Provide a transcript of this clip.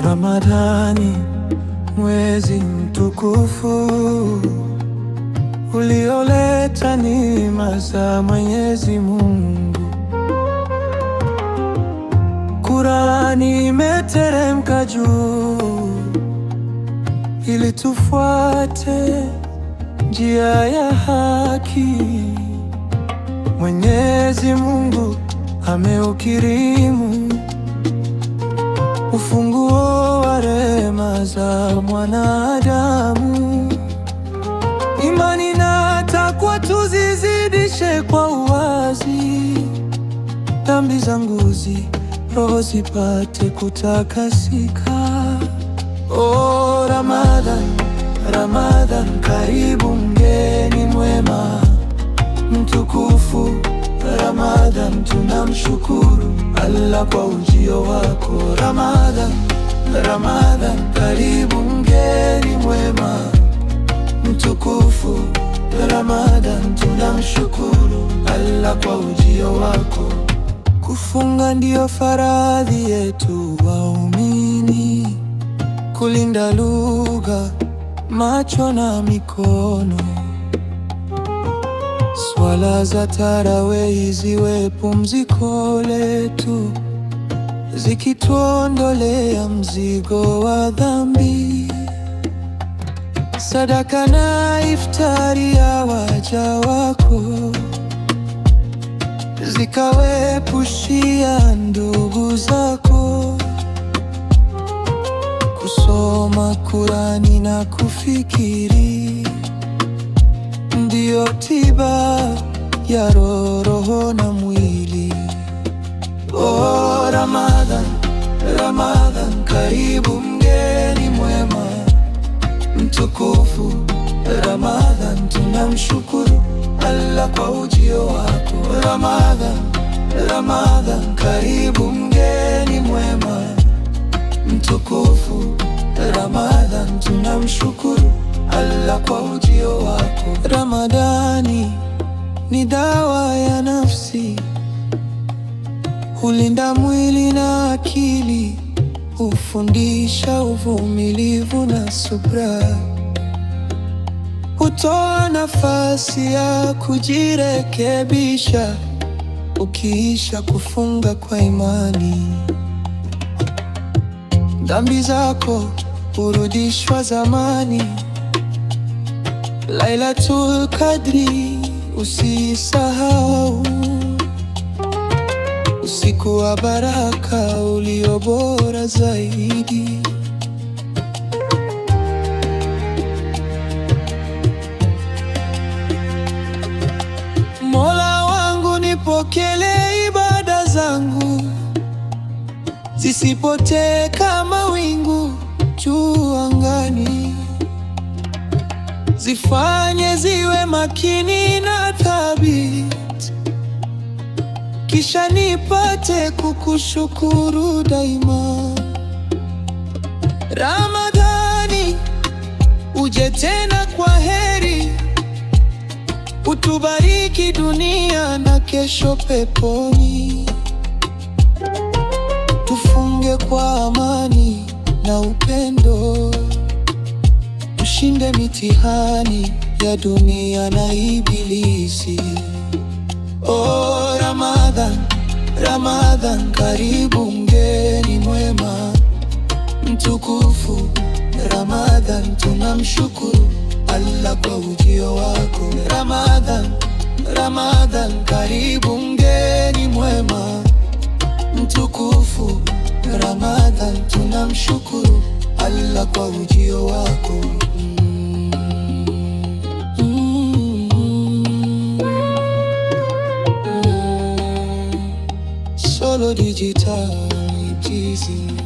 Ramadhani, mwezi mtukufu ulioleta neema za Mwenyezi Mungu. Kurani imeteremka juu ili tufuate njia ya haki. Mwenyezi Mungu ameukirimu ufunguo wa rehema za mwanadamu. Imani na takwa tuzizidishe kwa uwazi, dhambi zangu roho zipate kutakasika. Oh, Ramadhan, Ramadhan, karibu mgeni mwema mtukufu. Ramadhan, tunamshukuru Allah kwa ujio wako. Ramadhan, Ramadhan, karibu mgeni mwema mtukufu. Ramadhan, tunamshukuru Allah kwa ujio wako. Kufunga ndiyo faradhi yetu waumini, kulinda lugha, macho na mikono. Swala za tarawehi ziwe pumziko letu, zikituondolea mzigo wa dhambi. Sadaka na iftari ya waja wako zikawepushia ndugu zako. Kusoma Kurani na kufikiri ndiyo tiba ya roho na mwili. Oh, Ramadhan, Ramadhan, karibu mgeni mwema mtukufu. Ramadhan, tunamshukuru Allah kwa ujio wako. Ramadhan, Ramadhan, karibu mgeni mwema mtukufu. Ramadhan, tunamshukuru Allah kwa ujio wako. Ramadhani ni dawa ya nafsi, hulinda mwili na akili, hufundisha uvumilivu na subra, hutoa nafasi ya kujirekebisha ukiisha kufunga kwa imani. Dhambi zako hurudishwa zamani. Lailatul Qadri usisahau, usiku wa baraka ulio bora zaidi. Mola wangu, nipokelee ibada zangu, zisipotee kama wingu juu angani. Zifanye ziwe makini na thabiti, kisha nipate kukushukuru daima. Ramadhani, uje tena kwa heri, utubariki dunia na kesho peponi. Tufunge kwa amani na upendo, tushinde mitihani ya dunia na ibilisi. Oh, Ramadhan, Ramadhan, karibu mgeni mwema mtukufu. Ramadhan, tunamshukuru Allah kwa ujio wako. Ramadhan, Ramadhan, karibu mgeni mwema mtukufu. Ramadhan, tunamshukuru Allah kwa ujio wako. Solo Digital, easy.